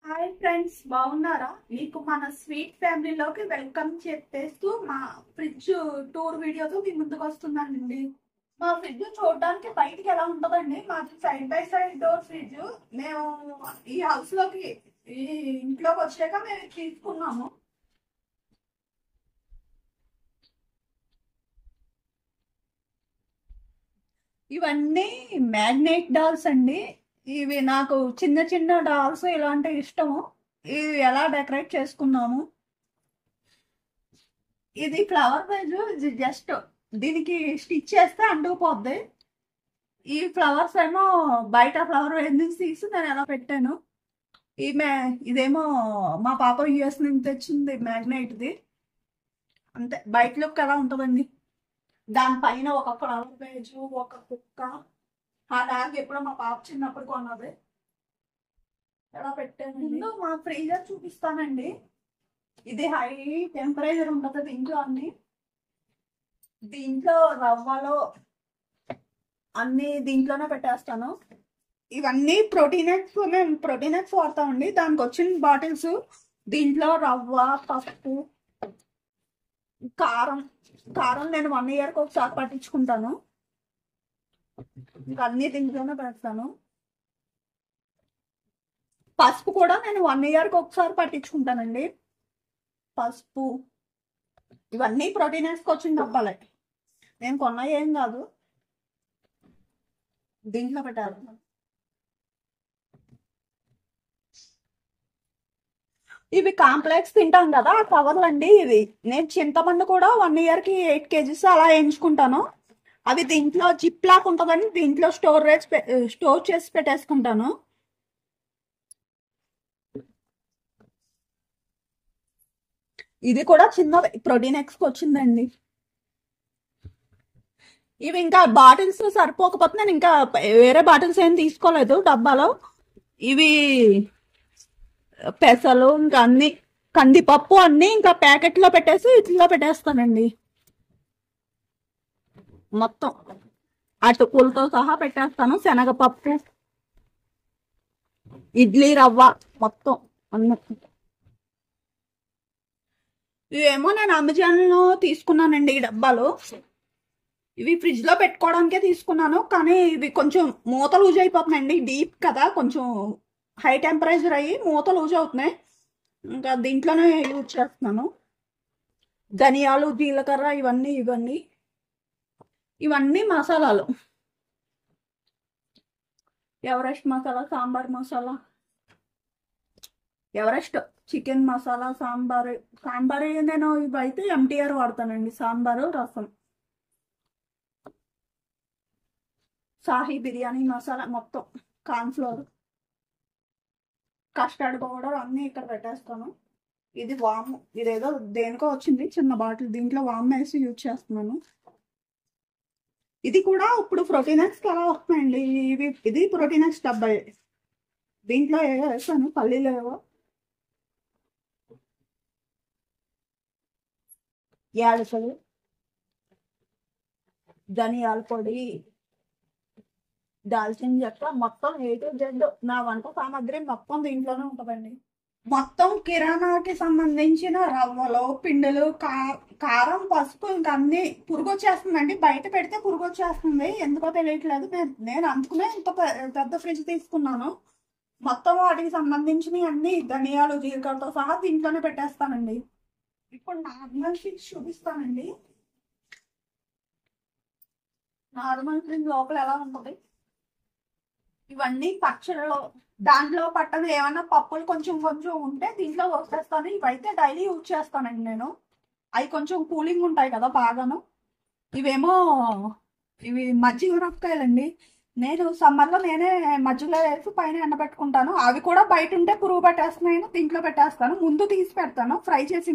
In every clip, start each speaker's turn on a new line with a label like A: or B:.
A: Hi friends, బాగున్నారా? మీకు మన స్వీట్ ఫ్యామిలీలోకి వెల్కమ్ చెప్పేస్తూ మా ఫ్రిడ్జ్ టూర్ వీడియోతో మీ ముందుకు వస్తున్నానండి. మా ఫ్రిడ్జ్ చూడడానికి బయటికి ఎలా ఉంటుందండి? మాది side by side door fridge. మేము ఈ హౌస్ లోకి ఈ ఇంట్లోకి వచ్చాక మేము ఇది తీసుకున్నాము. ఇవన్నీ మ్యాగ్నెట్ డాల్స్ అండి. ఇవి నాకు చిన్న చిన్న డాల్స్ ఇలాంటి ఇష్టము. ఇవి ఎలా డెకరేట్ చేసుకున్నాము. ఇది ఫ్లవర్ వేజ్. ఇది జస్ట్ దీనికి స్టిచ్ చేస్తే అంటుకుపోద్ది. ఈ ఫ్లవర్స్ ఏమో బయట ఫ్లవర్ వేజ్ నుంచి తీసి నేను ఎలా పెట్టాను. ఇదేమో మా పాప యుఎస్ నుంచి తెచ్చింది మ్యాగ్నెట్ది. అంతే, బయట లుక్ ఎలా ఉంటుందండి. దానిపైన ఒక ఫ్లవర్ వేజ్, ఒక కుక్క. అలాగే ఎప్పుడో మా పాప చిన్నప్పుడు కొన్నది. ఎలా పెట్టాను. ముందు మా ఫ్రీజర్ చూపిస్తానండి. ఇది హై టెంపరేచర్ ఉంటుంది దీంట్లో. దీంట్లో రవ్వలో అన్ని దీంట్లోనే పెట్టేస్తాను. ఇవన్నీ ప్రోటీనెక్స్. మేము ప్రోటీనెక్స్ వాడతామండి. దానికి వచ్చిన బాటిల్స్. దీంట్లో రవ్వ, పప్పు, కారం. కారం నేను 1 ఇయర్కి ఒకసారి పట్టించుకుంటాను. ఇంకా అన్ని దీంట్లోనే పెడతాను. పసుపు కూడా నేను 1 ఇయర్కి ఒకసారి పట్టించుకుంటానండి. పసుపు. ఇవన్నీ ప్రోటీనెక్స్కి వచ్చిన డబ్బాలే, నేను కొన్నా ఏం కాదు. దీంట్లో పెట్టాలి. ఇవి కాంప్లెక్స్ తింటాం కదా, ఆ కవర్లు అండి. ఇవి నేను చింతపండు కూడా 1 ఇయర్కి 8 kgs అలా ఎంచుకుంటాను. అవి దీంట్లో జిప్ లాక్ ఉంటుందని దీంట్లో స్టోర్ చేసి పెట్టేసుకుంటాను. ఇది కూడా చిన్న ప్రోటీనెక్స్కి వచ్చిందండి. ఇవి ఇంకా బాటిల్స్ సరిపోకపోతే నేను ఇంకా వేరే బాటిల్స్ ఏం తీసుకోలేదు డబ్బాలో. ఇవి పెసలు, ఇంకా అన్ని కందిపప్పు అన్ని ఇంకా ప్యాకెట్లో పెట్టేసి ఇట్లా పెట్టేస్తానండి. మొత్తం అటుకులతో సహా పెట్టేస్తాను. శనగపప్పు, ఇడ్లీ రవ్వ, మొత్తం అన్నీ. ఇవేమో నేను అమెజాన్లో తీసుకున్నానండి ఈ డబ్బాలు. ఇవి ఫ్రిడ్జ్ లో పెట్టుకోవడానికే తీసుకున్నాను, కానీ ఇవి కొంచెం మూత లూజ్ అయిపోతున్నాయండి. డీప్ కదా, కొంచెం హై టెంపరేచర్ అయ్యి మూత లూజ్ అవుతున్నాయి. ఇంకా దీంట్లోనే యూజ్ చేస్తున్నాను. ధనియాలు, జీలకర్ర ఇవన్నీ మసాలాలు. Everest masala, sambar masala, Everest chicken masala, sambar నేను ఇవైతే MTR వాడతానండి. సాంబారు, రసం, సాహి బిర్యానీ మసాలా, మొత్తం కార్న్ఫ్లోర్, కస్టర్డ్ పౌడర్ అన్నీ ఇక్కడ పెట్టేస్తాను. ఇది వాము. ఇదేదో దేనికో వచ్చింది చిన్న బాటిల్. దీంట్లో వామ్ వేసి యూజ్ చేస్తున్నాను. ఇది కూడా ఇప్పుడు ప్రోటీనెక్స్ ఎలా వస్తున్నాయండి. ఇది ప్రోటీనెక్స్ డబ్బా. దీంట్లో ఏవో వేసాను, పల్లీలు ఏవో, యాలకులు, ధనియాల పొడి, దాల్చిన చెక్క, మొత్తం A to Z నా వంట సామాగ్రి మొత్తం దీంట్లోనే ఉంటుందండి. మొత్తం కిరాణాకి సంబంధించిన రవ్వలు, పిండిలు, కారం, పసుపు, ఇంకా అన్ని. పురుగు వచ్చేస్తుందండి, బయట పెడితే పురుగు వచ్చేస్తుంది. ఎందుకో తెలియట్లేదు. నేను అందుకునే ఇంత పెద్ద ఫ్రిడ్జ్ తీసుకున్నాను. మొత్తం వాటికి సంబంధించినవి అన్ని ధనియాలు, జీలకర్రతో సహా దీంట్లోనే పెట్టేస్తానండి. ఇప్పుడు నార్మల్ ఫ్రిడ్జ్ చూపిస్తానండి. నార్మల్ ఫ్రిడ్జ్ లోపల ఎలా ఉంటుంది. ఇవన్నీ పచ్చళ్ళు, దాంట్లో పట్టదు ఏమన్నా పప్పులు కొంచెం కొంచెం ఉంటే దీంట్లో పోసేస్తాను. ఇవైతే డైలీ యూజ్ చేస్తానండి నేను. అవి కొంచెం కూలింగ్ ఉంటాయి కదా బాగాను. ఇవి మజ్జిగ మిరపకాయలండి. నేను సమ్మర్లో నేనే మజ్జిగలో వేసి పైన ఎండబెట్టుకుంటాను. అవి కూడా బయట ఉంటే పురుగు పెట్టేస్తున్నాయని దీంట్లో పెట్టేస్తాను. ముందు తీసి పెడతాను, ఫ్రై చేసి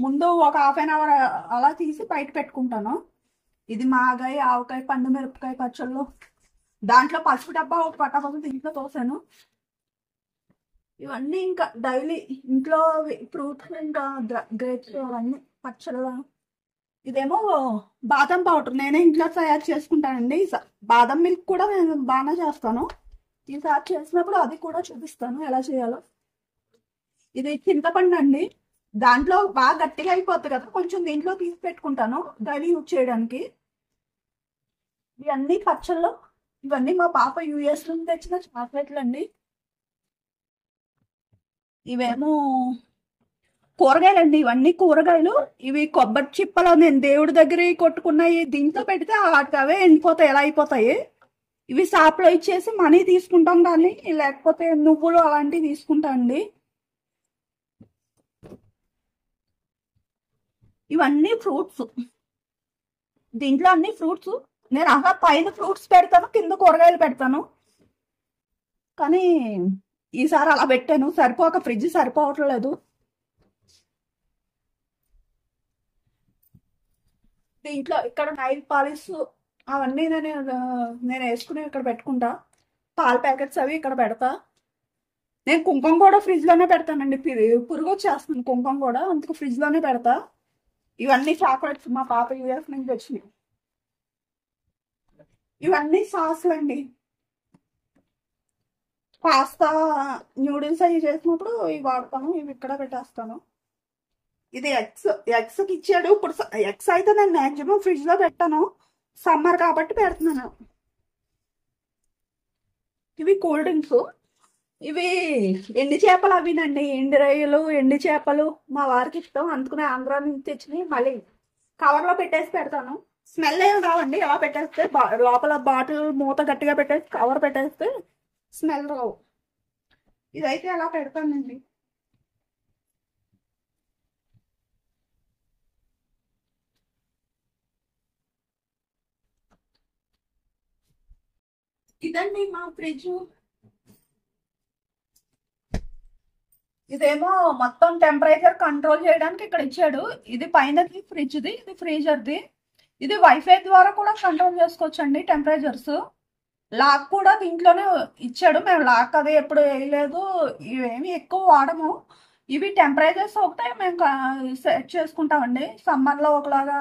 A: ముందు ఒక ½ an hour అలా తీసి బయట పెట్టుకుంటాను. ఇది మాగాయ, ఆవకాయ, పండు మిరపకాయ పచ్చళ్ళు. దాంట్లో పసుపు డబ్బా ఒక పట్టబోతు దీంట్లో తోసాను. ఇవన్నీ ఇంకా డైలీ ఇంట్లో ఫ్రూట్స్, ఇంకా గ్రేప్స్, అవన్నీ పచ్చళ్ళు. ఇదేమో బాదం పౌడర్ నేనే ఇంట్లో తయారు చేసుకుంటానండి. బాదం మిల్క్ కూడా నేను బాగానే చేస్తాను. ఈసారి చేసినప్పుడు అది కూడా చూపిస్తాను ఎలా చేయాలో. ఇది చింతపండు అండి. దాంట్లో బాగా గట్టిగా అయిపోతుంది కదా, కొంచెం దీంట్లో తీసి పెట్టుకుంటాను డైలీ యూజ్ చేయడానికి. ఇవన్నీ పచ్చళ్ళు. ఇవన్నీ మా పాప యూఎస్ నుంచి తెచ్చిన చాక్లెట్లు అండి. ఇవేమో కూరగాయలండి, ఇవన్నీ కూరగాయలు. ఇవి కొబ్బరి చిప్పలో నేను దేవుడి దగ్గర కొట్టుకున్నాయి. దీంట్లో పెడితే వాటికి అవే ఎండిపోతాయి, ఎలా అయిపోతాయి. ఇవి షాప్లో ఇచ్చేసి మనీ తీసుకుంటాం కానీ, లేకపోతే నువ్వులు అలాంటివి తీసుకుంటాం అండి. ఇవన్నీ ఫ్రూట్స్. దీంట్లో అన్ని ఫ్రూట్స్. నేను పైన ఫ్రూట్స్ పెడతాను, కింద కూరగాయలు పెడతాను. కానీ ఈసారి అలా పెట్టాను, సరిపోక ఫ్రిడ్జ్ సరిపోవట్లేదు. దీంట్లో ఇక్కడ నైల్ పాలిష్ అవన్నీ నేను వేసుకుని ఇక్కడ పెట్టుకుంటా. పాల ప్యాకెట్స్ అవి ఇక్కడ పెడతా. నేను కుంకుమ కూడా ఫ్రిడ్జ్ లోనే పెడతానండి. పురుగు వచ్చేస్తుంది కుంకుమ కూడా, అందుకు ఫ్రిడ్జ్ లోనే పెడతా. ఇవన్నీ చాక్లెట్స్ మా పాప యూఎస్ నుంచి వచ్చినాయి. ఇవన్నీ సాస్లు అండి. పాస్తా న్యూడిల్స్ అవి చేసినప్పుడు ఇవి వాడతాను. ఇవి ఇక్కడ పెట్టేస్తాను. ఇది ఎగ్స్కి ఇచ్చాడు. ఇప్పుడు ఎగ్స్ అయితే నేను మ్యాక్సిమం ఫ్రిడ్జ్ లో పెట్టాను, సమ్మర్ కాబట్టి పెడుతున్నాను. ఇవి కూల్ డ్రింక్స్. ఇవి ఎండి చేపలు అవినండి, ఎండి రొయ్యలు, ఎండి చేపలు మా వారికి ఇష్టం, అందుకునే ఆంధ్రా నుంచి తెచ్చినాయి. మళ్ళీ కవర్లో పెట్టేసి పెడతాను. స్మెల్ ఏమి రావండి ఎలా పెట్టేస్తే. లోపల బాటిల్ మూత గట్టిగా పెట్టేసి కవర్ పెట్టేస్తే స్మెల్ రావు. ఇదైతే అలా పెడతానండి. ఇదండి మా ఫ్రిడ్జ్. ఇదేమో మొత్తం టెంపరేచర్ కంట్రోల్ చేయడానికి ఇక్కడ ఇచ్చాడు. ఇది పైనది ఫ్రిడ్జ్ది, ఇది ఫ్రీజర్ది. ఇది వైఫై ద్వారా కూడా కంట్రోల్ చేసుకోవచ్చండి టెంపరేచర్స్. లాక్ కూడా దీంట్లోనే ఇచ్చాడు. మేము లాక్ అది ఎప్పుడు వేయలేదు, ఇవేమి ఎక్కువ వాడము. ఇవి టెంపరేచర్స్ ఒకటే మేము సెట్ చేసుకుంటామండి. సమ్మర్లో ఒకలాగా,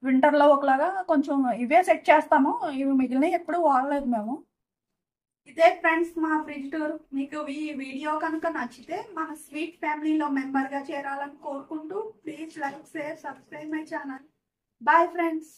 A: వింటర్లో ఒకలాగా కొంచెం ఇవే సెట్ చేస్తాము. ఇవి మిగిలినవి ఎప్పుడు వాడలేదు మేము. ఇదే ఫ్రెండ్స్ మా ఫ్రిడ్జ్ టూర్. మీకు ఈ వీడియో కనుక నచ్చితే మన స్వీట్ ఫ్యామిలీలో మెంబర్గా చేరాలని కోరుకుంటూ please like, share, subscribe my channel. Bye friends.